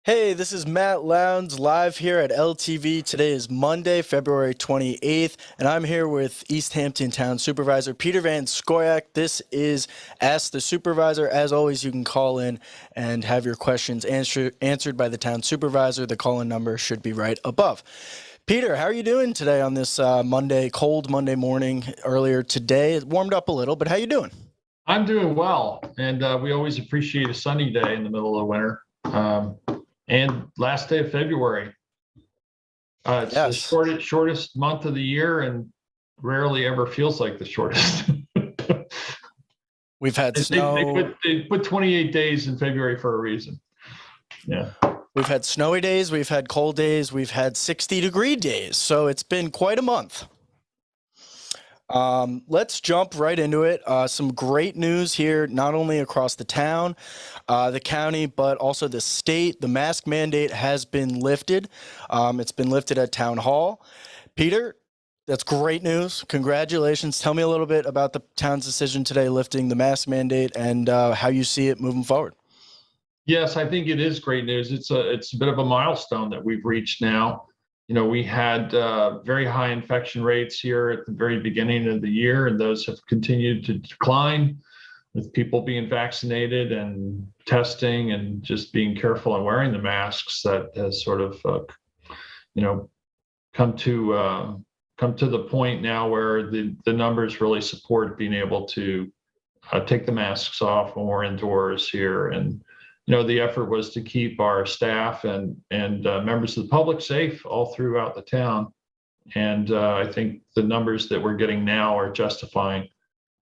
Hey, this is Matt Lowndes live here at LTV. Today is Monday, February 28th, and I'm here with East Hampton Town Supervisor Peter Van Scoyoc. This is Ask the Supervisor. As always, you can call in and have your questions answered by the town supervisor. The call-in number should be right above. Peter, how are you doing today on this Monday, cold Monday morning earlier today? It warmed up a little, but how you doing? I'm doing well, and we always appreciate a sunny day in the middle of winter. And last day of February. It's the Yes. shortest month of the year, and rarely ever feels like the shortest. We've had They snow. put 28 days in February for a reason. Yeah. We've had snowy days, we've had cold days, we've had 60-degree days. So it's been quite a month. Let's jump right into it. Some great news here, not only across the town, the county, but also the state. The mask mandate has been lifted. It's been lifted at Town Hall. Peter, that's great news. Congratulations. Tell me a little bit about the town's decision today lifting the mask mandate and how you see it moving forward. Yes, I think it is great news. It's a bit of a milestone that we've reached now. We had very high infection rates here at the very beginning of the year, and those have continued to decline with people being vaccinated and testing and just being careful and wearing the masks. That has sort of, you know, come to the point now where the numbers really support being able to take the masks off when we're indoors here. And the effort was to keep our staff and members of the public safe all throughout the town. And I think the numbers that we're getting now are justifying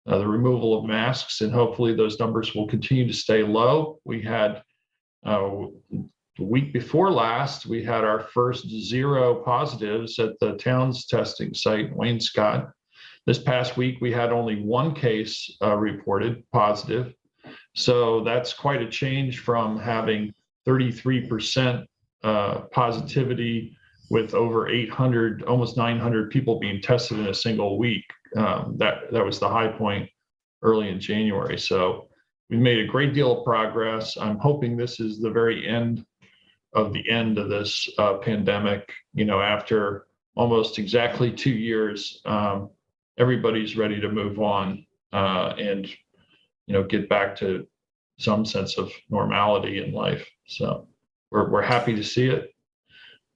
the removal of masks, and hopefully those numbers will continue to stay low. We had the week before last, we had our first 0 positives at the town's testing site, Wainscott. This past week, we had only 1 case reported positive. So that's quite a change from having 33% positivity with over 800, almost 900 people being tested in a single week. That was the high point early in January. So we've made a great deal of progress. I'm hoping this is the very end of this pandemic. After almost exactly 2 years, everybody's ready to move on and get back to some sense of normality in life. So we're happy to see it,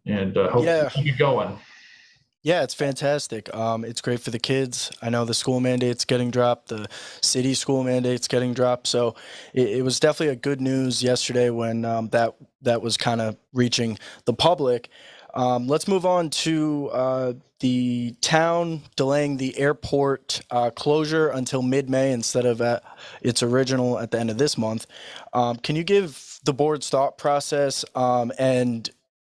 and hope to keep it going. Yeah, it's fantastic. It's great for the kids. I know the school mandate's getting dropped, the city school mandate's getting dropped. So it was definitely a good news yesterday when that was kind of reaching the public. Let's move on to the town delaying the airport closure until mid-May instead of at its original at the end of this month. Can you give the board's thought process and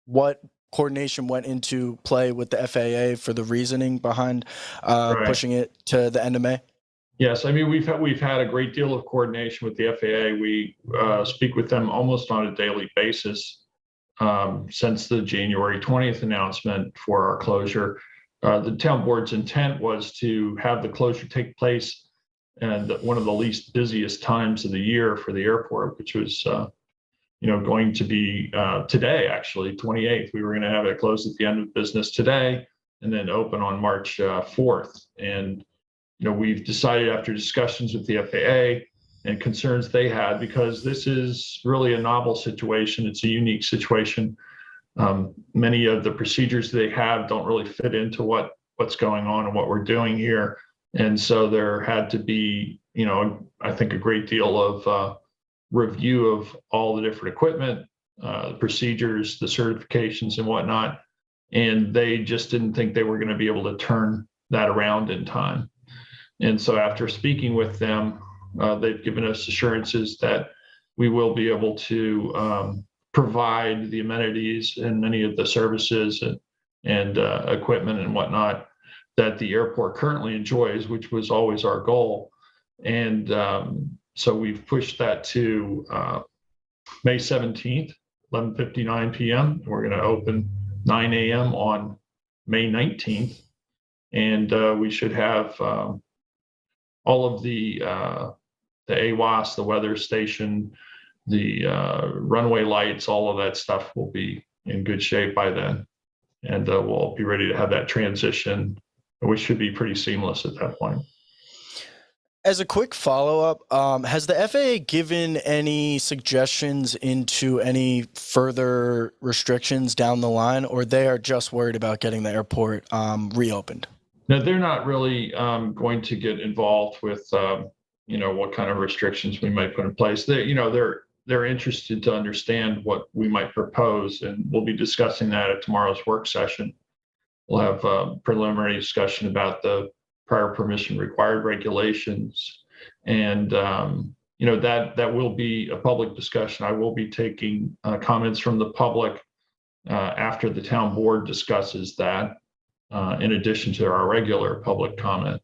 what coordination went into play with the FAA for the reasoning behind Right. pushing it to the end of May? Yes, I mean we've had a great deal of coordination with the FAA. We speak with them almost on a daily basis since the January 20th announcement for our closure. The town board's intent was to have the closure take place and one of the least busiest times of the year for the airport, which was going to be today, actually, 28th. We were going to have it closed at the end of business today and then open on March 4th. And, we've decided after discussions with the FAA and concerns they had, because this is really a novel situation. It's a unique situation. Many of the procedures they have don't really fit into what's going on and what we're doing here. And so there had to be, I think a great deal of review of all the different equipment, the procedures, the certifications and whatnot. And they just didn't think they were going to be able to turn that around in time. And so after speaking with them, they've given us assurances that we will be able to provide the amenities and many of the services and equipment and whatnot that the airport currently enjoys, which was always our goal. And so we've pushed that to May 17th, 11:59 p.m. We're going to open 9 a.m. on May 19th. And we should have all of the AWAS, the weather station, runway lights, all of that stuff will be in good shape by then. And we'll be ready to have that transition, which should be pretty seamless at that point. As a quick follow-up, has the FAA given any suggestions into any further restrictions down the line, or they are just worried about getting the airport reopened? No, they're not really going to get involved with what kind of restrictions we might put in place. They're interested to understand what we might propose, and we'll be discussing that at tomorrow's work session. We'll have a preliminary discussion about the prior permission required regulations, and that will be a public discussion. I will be taking comments from the public after the town board discusses that, in addition to our regular public comment,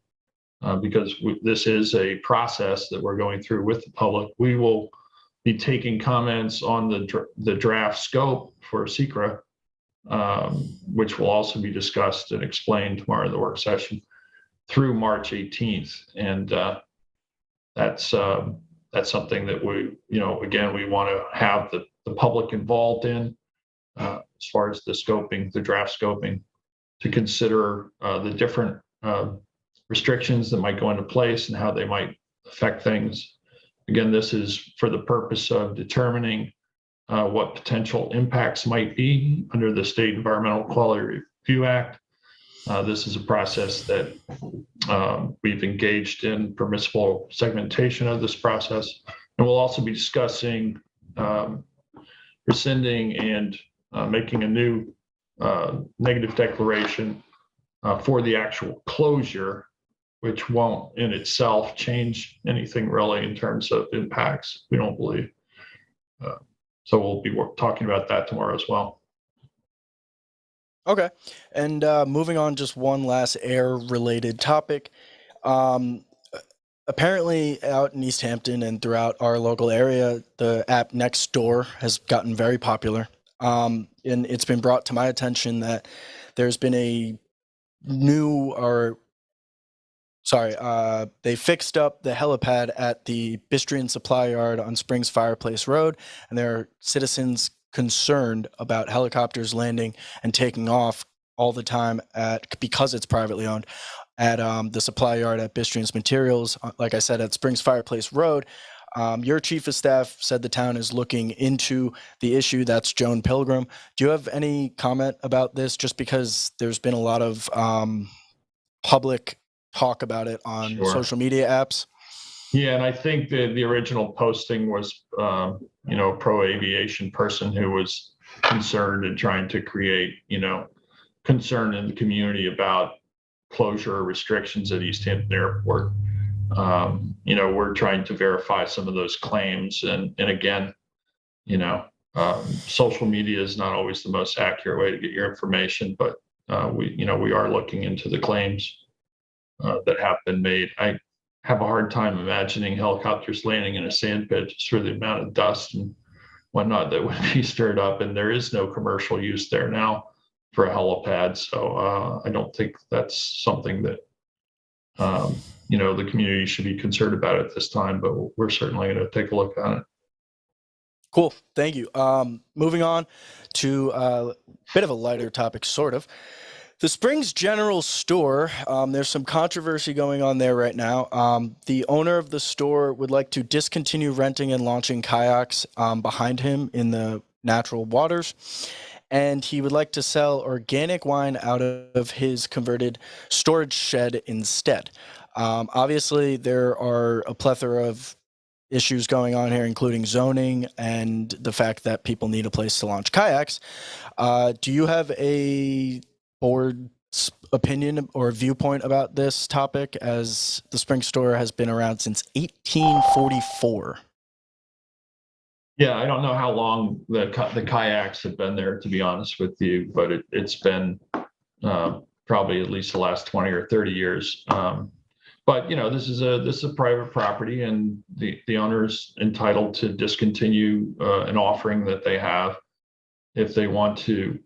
because this is a process that we're going through with the public. We will be taking comments on the draft scope for SECRA, which will also be discussed and explained tomorrow in the work session through March 18th. And that's something that again, we want to have the public involved in as far as the scoping, the draft scoping, to consider the different restrictions that might go into place and how they might affect things. Again, this is for the purpose of determining what potential impacts might be under the State Environmental Quality Review Act. This is a process that we've engaged in permissible segmentation of this process. And we'll also be discussing rescinding and making a new negative declaration for the actual closure, which won't in itself change anything really in terms of impacts, we don't believe. So we'll be talking about that tomorrow as well. Okay. And moving on, just one last air-related topic. Apparently out in East Hampton and throughout our local area, the app Nextdoor has gotten very popular. And it's been brought to my attention that there's been a new, they fixed up the helipad at the Bistrian Supply Yard on Springs Fireplace Road, and there are citizens concerned about helicopters landing and taking off all the time because it's privately owned, at the supply yard at Bistrian's Materials, like I said, at Springs Fireplace Road. Your chief of staff said the town is looking into the issue. That's Joan Pilgrim. Do you have any comment about this? Just because there's been a lot of public talk about it on social media apps. Yeah, and I think the original posting was, a pro-aviation person who was concerned and trying to create, concern in the community about closure restrictions at East Hampton Airport. We're trying to verify some of those claims, and again, social media is not always the most accurate way to get your information, but we are looking into the claims that have been made. I have a hard time imagining helicopters landing in a sand pit just for the amount of dust and whatnot that would be stirred up. And there is no commercial use there now for a helipad. So I don't think that's something that, the community should be concerned about at this time, but we're certainly going to take a look at it. Cool. Thank you. Moving on to a bit of a lighter topic, sort of. The Springs General Store, there's some controversy going on there right now. The owner of the store would like to discontinue renting and launching kayaks behind him in the natural waters. And he would like to sell organic wine out of his converted storage shed instead. Obviously, there are a plethora of issues going on here, including zoning and the fact that people need a place to launch kayaks. Do you have a board's opinion or viewpoint about this topic, as the Spring Store has been around since 1844? Yeah, I don't know how long the kayaks have been there, to be honest with you, but it's been probably at least the last 20 or 30 years. But this is a private property, and the owner's entitled to discontinue an offering that they have. If they want to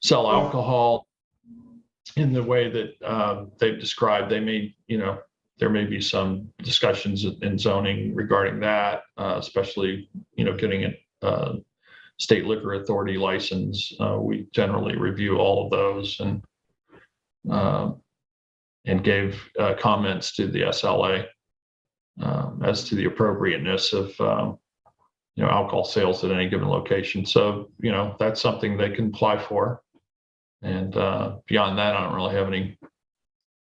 sell alcohol in the way that they've described, they may there may be some discussions in zoning regarding that, especially, getting a state liquor authority license. We generally review all of those uh, and gave comments to the SLA as to the appropriateness of alcohol sales at any given location. So that's something they can apply for. And beyond that, I don't really have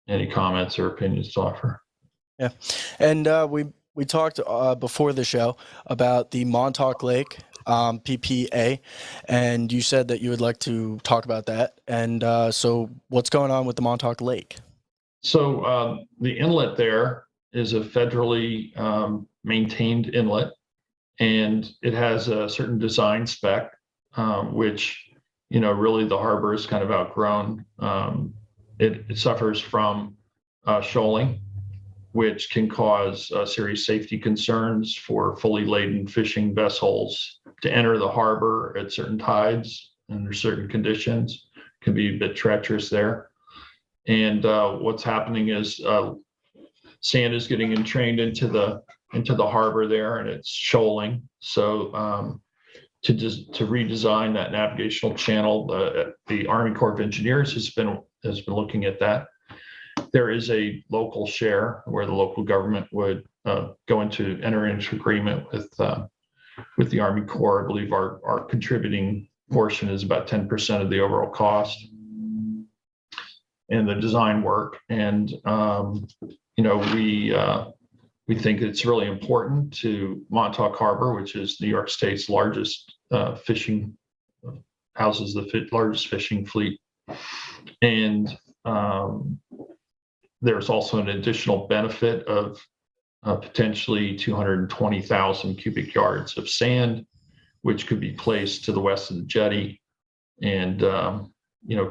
any comments or opinions to offer. Yeah, and we talked before the show about the Montauk Lake PPA, and you said that you would like to talk about that. And so, what's going on with the Montauk Lake? So the inlet there is a federally maintained inlet, and it has a certain design spec, which really the harbor is kind of outgrown. It suffers from shoaling, which can cause serious safety concerns for fully laden fishing vessels to enter the harbor at certain tides under certain conditions. It can be a bit treacherous there. And what's happening is sand is getting entrained into the harbor there, and it's shoaling. So to redesign that navigational channel, the Army Corps of Engineers has been looking at that. There is a local share where the local government would enter into agreement with the Army Corps. I believe our contributing portion is about 10% of the overall cost and the design work. And we think it's really important to Montauk Harbor, which is New York State's largest houses the largest fishing fleet. And there's also an additional benefit of potentially 220,000 cubic yards of sand, which could be placed to the west of the jetty and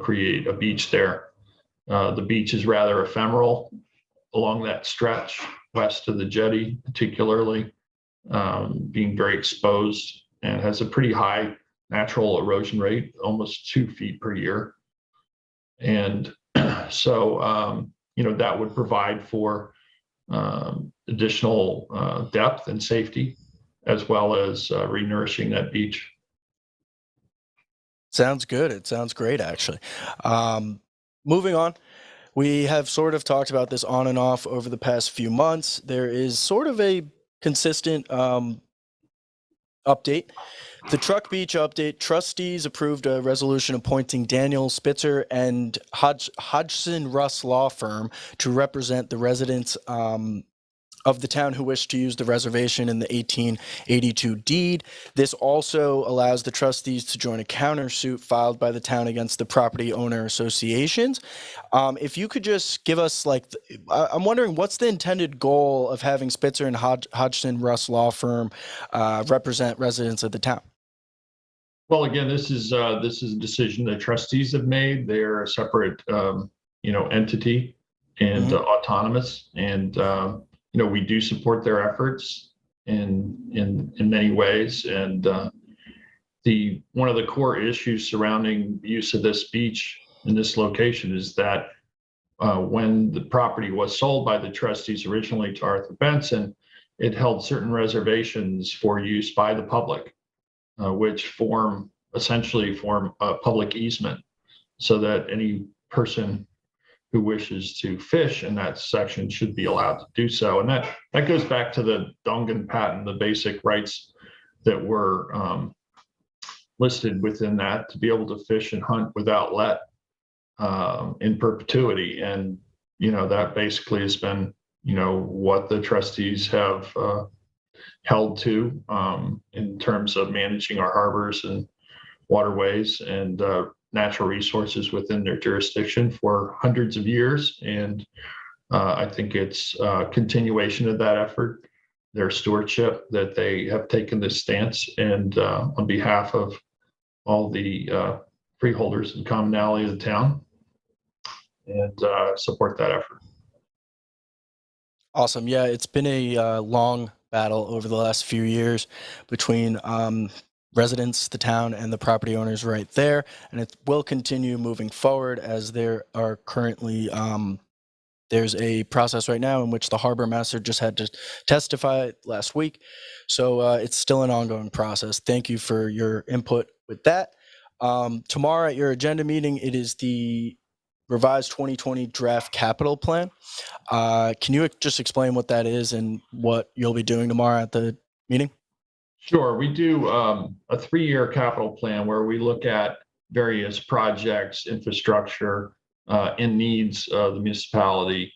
create a beach there. The beach is rather ephemeral along that stretch west of the jetty, particularly being very exposed, and has a pretty high natural erosion rate, almost 2 feet per year. And so that would provide for additional depth and safety, as well as renourishing that beach. Sounds good. It sounds great, actually. Moving on, we have sort of talked about this on and off over the past few months. There is sort of a consistent update. The Truck Beach update: trustees approved a resolution appointing Daniel Spitzer and Hodgson Russ Law Firm to represent the residents of the town who wish to use the reservation in the 1882 deed. This also allows the trustees to join a countersuit filed by the town against the property owner associations. If you could just give us, I'm wondering, what's the intended goal of having Spitzer and Hodgson Russ Law Firm represent residents of the town? Well, again, this is a decision the trustees have made. They're a separate, entity and autonomous, and we do support their efforts in many ways. And one of the core issues surrounding the use of this beach in this location is that when the property was sold by the trustees originally to Arthur Benson, it held certain reservations for use by the public, which essentially form a public easement, so that any person who wishes to fish in that section should be allowed to do so. And that goes back to the Dongan Patent, the basic rights that were listed within that, to be able to fish and hunt without let in perpetuity. And that basically has been what the trustees have held to in terms of managing our harbors and waterways and natural resources within their jurisdiction for hundreds of years. And I think it's a continuation of that effort, their stewardship, that they have taken this stance, and on behalf of all the freeholders and commonality of the town, and support that effort. Awesome. Yeah, it's been a long battle over the last few years between residents, the town, and the property owners right there, and it will continue moving forward, as there are currently There's a process right now in which the harbor master just had to testify last week. So it's still an ongoing process. Thank you for your input with that. Tomorrow at your agenda meeting, it is the revised 2020 draft capital plan. Can you just explain what that is and what you'll be doing tomorrow at the meeting? Sure. We do a 3-year capital plan where we look at various projects, infrastructure, and needs of the municipality,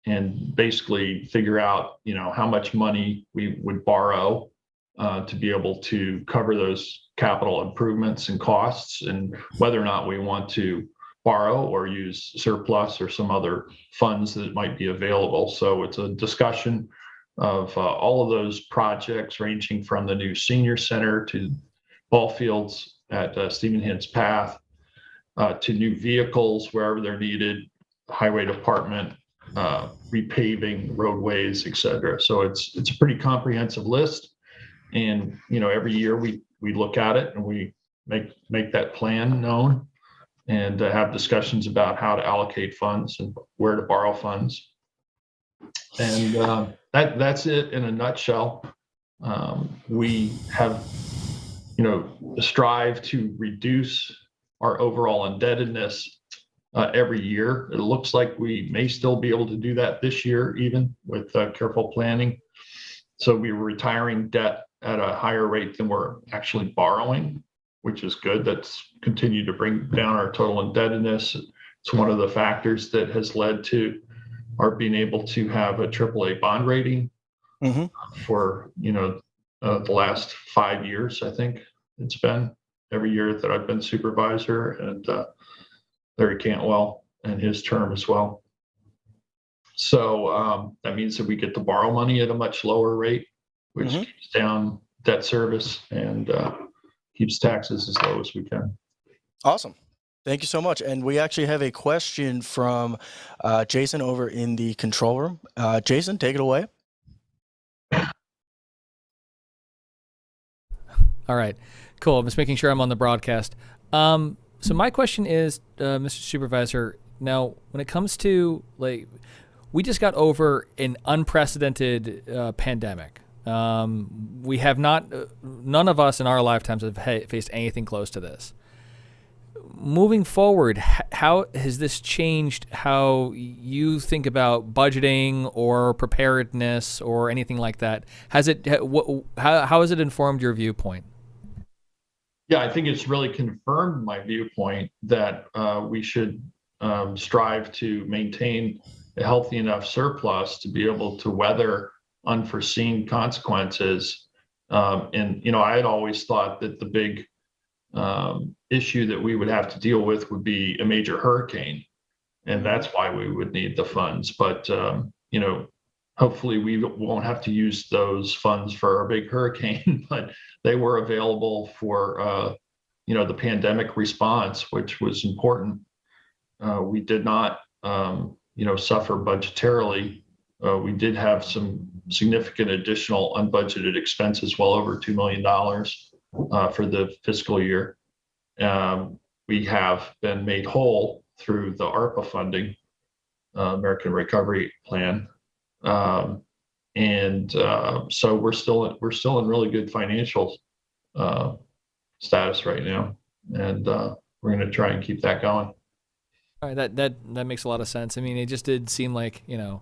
and basically figure out, how much money we would borrow to be able to cover those capital improvements and costs, and whether or not we want to borrow or use surplus or some other funds that might be available. So it's a discussion of all of those projects, ranging from the new senior center to ball fields at Stephen Hintz Path, to new vehicles wherever they're needed, highway department, repaving roadways, et cetera. So it's a pretty comprehensive list. And, every year we look at it and we make that plan known, and have discussions about how to allocate funds and where to borrow funds. And that's it in a nutshell. We have, strive to reduce our overall indebtedness every year. It looks like we may still be able to do that this year, even with careful planning. So we're retiring debt at a higher rate than we're actually borrowing, which is good. That's continued to bring down our total indebtedness. It's one of the factors that has led to our being able to have a AAA bond rating for, the last 5 years. I think it's been every year that I've been supervisor, and Larry Cantwell and his term as well. So that means that we get to borrow money at a much lower rate, which keeps down debt service and keeps taxes as low as we can. Awesome. Thank you so much. And we actually have a question from Jason over in the control room. Jason, take it away. All right, cool. I'm just making sure I'm on the broadcast. So my question is, Mr. Supervisor, now when it comes to, we just got over an unprecedented pandemic. We have not, none of us in our lifetimes have faced anything close to this. Moving forward, how has this changed how you think about budgeting or preparedness or anything like that? How has it informed your viewpoint? Yeah, I think it's really confirmed my viewpoint that we should strive to maintain a healthy enough surplus to be able to weather unforeseen consequences. And, I had always thought that the big issue that we would have to deal with would be a major hurricane. And that's why we would need the funds. But, hopefully we won't have to use those funds for a big hurricane, but they were available for, the pandemic response, which was important. We did not, suffer budgetarily. We did have some significant additional unbudgeted expenses, well over $2 million for the fiscal year. We have been made whole through the ARPA funding, American Recovery Plan. So we're still in really good financial status right now, and we're going to try and keep that going. All right, that makes a lot of sense. I mean, it just did seem like, Yeah,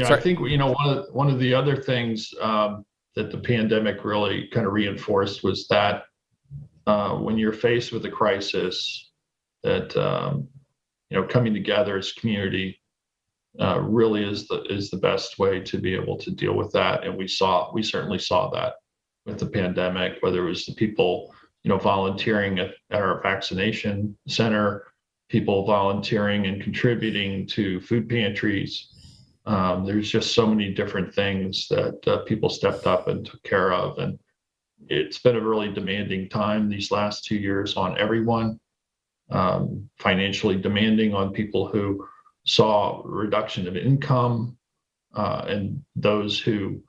I think one of the other things that the pandemic really kind of reinforced was that when you're faced with a crisis, that coming together as a community really is the best way to be able to deal with that. And we certainly saw that with the pandemic, whether it was the people volunteering at our vaccination center, people volunteering and contributing to food pantries. There's just so many different things that people stepped up and took care of. And it's been a really demanding time these last 2 years on everyone, financially demanding on people who saw a reduction of income, and those who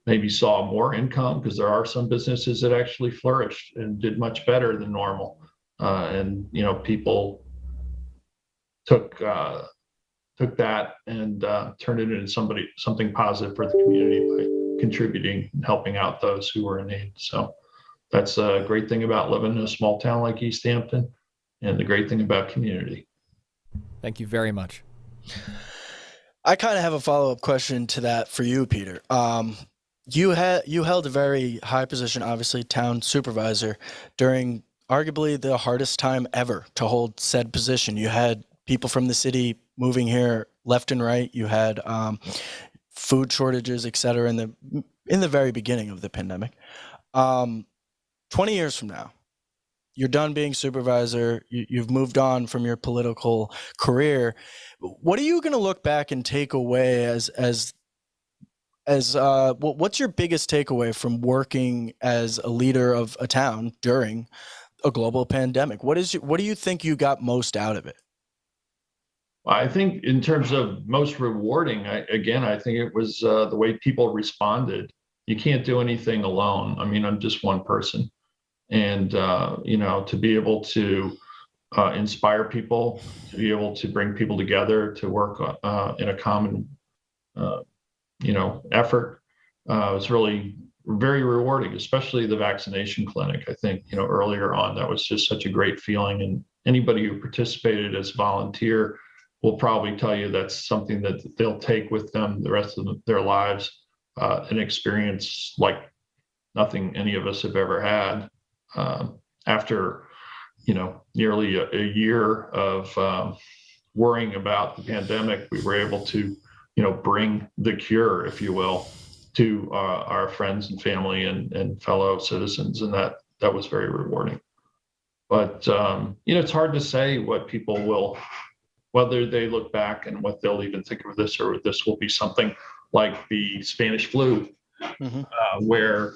maybe saw more income, because there are some businesses that actually flourished and did much better than normal. and people took that and turned it into something positive for the community by contributing and helping out those who were in need. So that's a great thing about living in a small town like East Hampton, and the great thing about community. Thank you very much. I kind of have a follow-up question to that for you, Peter. You held a very high position, obviously, town supervisor, during arguably the hardest time ever to hold said position. You had people from the city moving here left and right. You had food shortages, et cetera, in the very beginning of the pandemic. 20 years from now, you're done being supervisor. You've moved on from your political career. What are you going to look back and take away what's your biggest takeaway from working as a leader of a town during a global pandemic? What do you think you got most out of it? I think in terms of most rewarding, I think it was the way people responded. You can't do anything alone. I mean, I'm just one person. And, to be able to inspire people, to be able to bring people together to work in a common, effort was really very rewarding, especially the vaccination clinic. I think, earlier on, that was just such a great feeling. And anybody who participated as a volunteer will probably tell you that's something that they'll take with them the rest of their lives, an experience like nothing any of us have ever had. After, nearly a year of worrying about the pandemic, we were able to, bring the cure, if you will, to our friends and family and fellow citizens, and that was very rewarding. But it's hard to say what people will, whether they look back and what they'll even think of this, or this will be something like the Spanish flu, where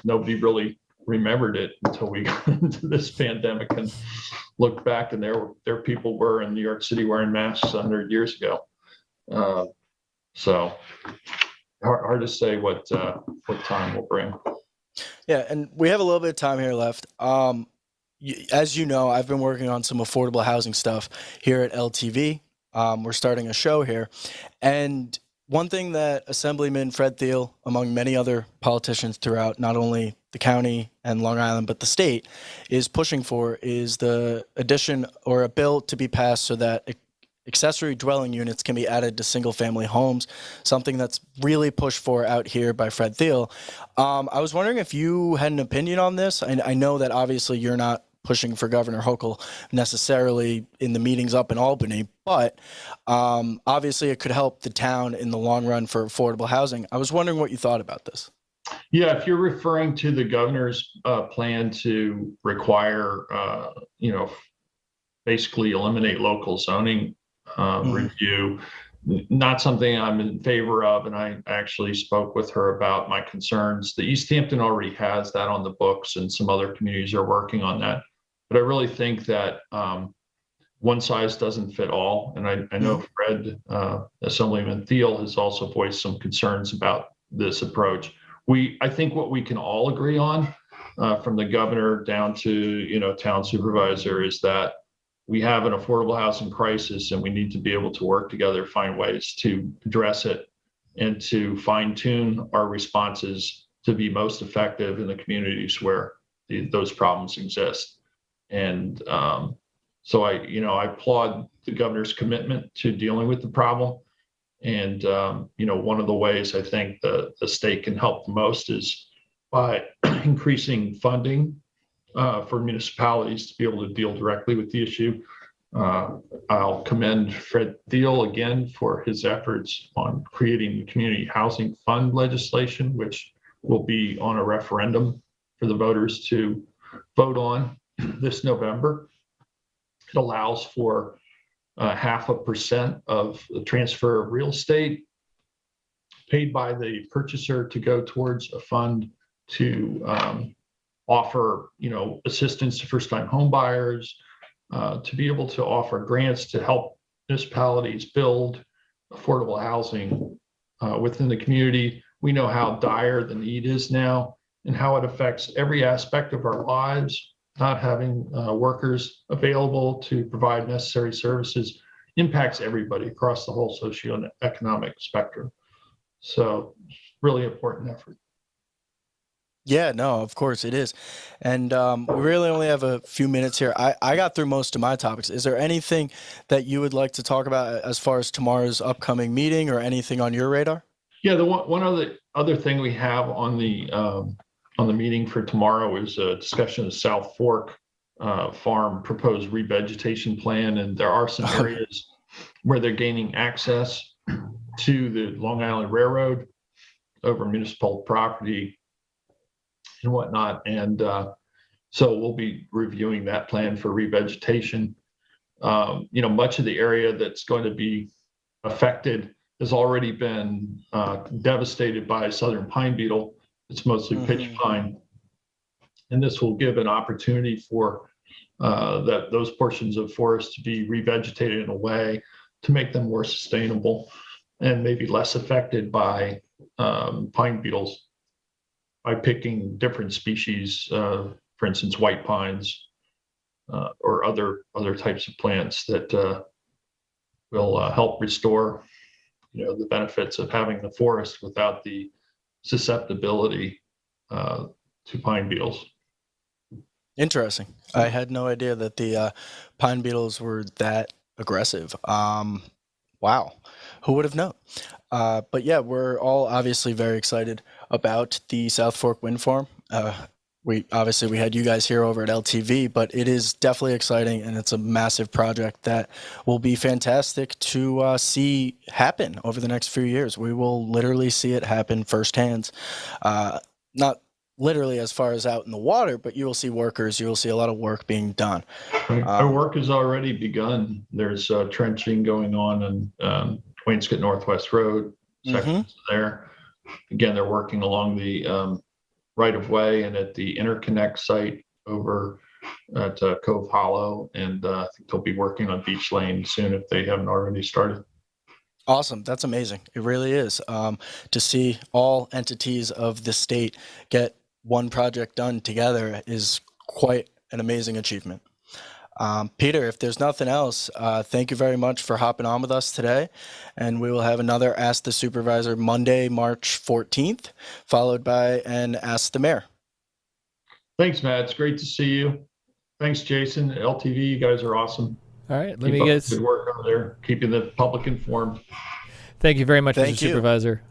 nobody really remembered it until we got into this pandemic and looked back, and there people were in New York City wearing masks 100 years ago. So hard to say what time will bring. Yeah, and we have a little bit of time here left. As you know, I've been working on some affordable housing stuff here at LTV. We're starting a show here, and one thing that Assemblyman Fred Thiel, among many other politicians throughout not only the county and Long Island, but the state, is pushing for is the addition or a bill to be passed so that accessory dwelling units can be added to single-family homes, something that's really pushed for out here by Fred Thiel. I was wondering if you had an opinion on this. I know that obviously you're not pushing for Governor Hochul necessarily in the meetings up in Albany, but obviously it could help the town in the long run for affordable housing. I was wondering what you thought about this. Yeah, if you're referring to the governor's plan to require, basically eliminate local zoning review, not something I'm in favor of. And I actually spoke with her about my concerns. The East Hampton already has that on the books, and some other communities are working on that. But I really think that one size doesn't fit all. And I know Fred, Assemblyman Thiel, has also voiced some concerns about this approach. I think what we can all agree on, from the governor down to town supervisor, is that we have an affordable housing crisis, and we need to be able to work together, find ways to address it, and to fine tune our responses to be most effective in the communities where those problems exist. And so I applaud the governor's commitment to dealing with the problem. And one of the ways I think the state can help the most is by increasing funding for municipalities to be able to deal directly with the issue. I'll commend Fred Thiel again for his efforts on creating the community housing fund legislation, which will be on a referendum for the voters to vote on this November. It allows for 0.5% of the transfer of real estate paid by the purchaser to go towards a fund to offer, assistance to first-time home buyers, to be able to offer grants to help municipalities build affordable housing within the community. We know how dire the need is now and how it affects every aspect of our lives, not having workers available to provide necessary services impacts everybody across the whole socioeconomic spectrum. So, really important effort. Yeah, no, of course it is. And we really only have a few minutes here. I got through most of my topics. Is there anything that you would like to talk about as far as tomorrow's upcoming meeting or anything on your radar? Yeah, the one other thing we have on the meeting for tomorrow is a discussion of South Fork Farm proposed revegetation plan, and there are some areas where they're gaining access to the Long Island Railroad over municipal property and whatnot, and so we'll be reviewing that plan for revegetation. Much of the area that's going to be affected has already been devastated by southern pine beetle. It's mostly pitch pine. And this will give an opportunity for those portions of forest to be revegetated in a way to make them more sustainable and maybe less affected by pine beetles by picking different species, for instance, white pines or other types of plants that will help restore the benefits of having the forest without the susceptibility to pine beetles. Interesting. I had no idea that the pine beetles were that aggressive. Wow. Who would have known? But yeah, we're all obviously very excited about the South Fork Wind Farm. We had you guys here over at LTV, but it is definitely exciting, and it's a massive project that will be fantastic to see happen over the next few years. We will literally see it happen firsthand, not literally as far as out in the water, but you will see workers, you will see a lot of work being done. Our work has already begun. There's trenching going on in Wainscott Northwest Road, sections there. Again, they're working along the right of way and at the interconnect site over at Cove Hollow. And I think they'll be working on Beach Lane soon if they haven't already started. Awesome. That's amazing. It really is. To see all entities of the state get one project done together is quite an amazing achievement. Peter, if there's nothing else, thank you very much for hopping on with us today. And we will have another Ask the Supervisor Monday, March 14th, followed by an Ask the Mayor. Thanks, Matt. It's great to see you. Thanks, Jason. LTV, you guys are awesome. All right. Good work over there, keeping the public informed. Thank you very much, Thank Mr. you. Supervisor.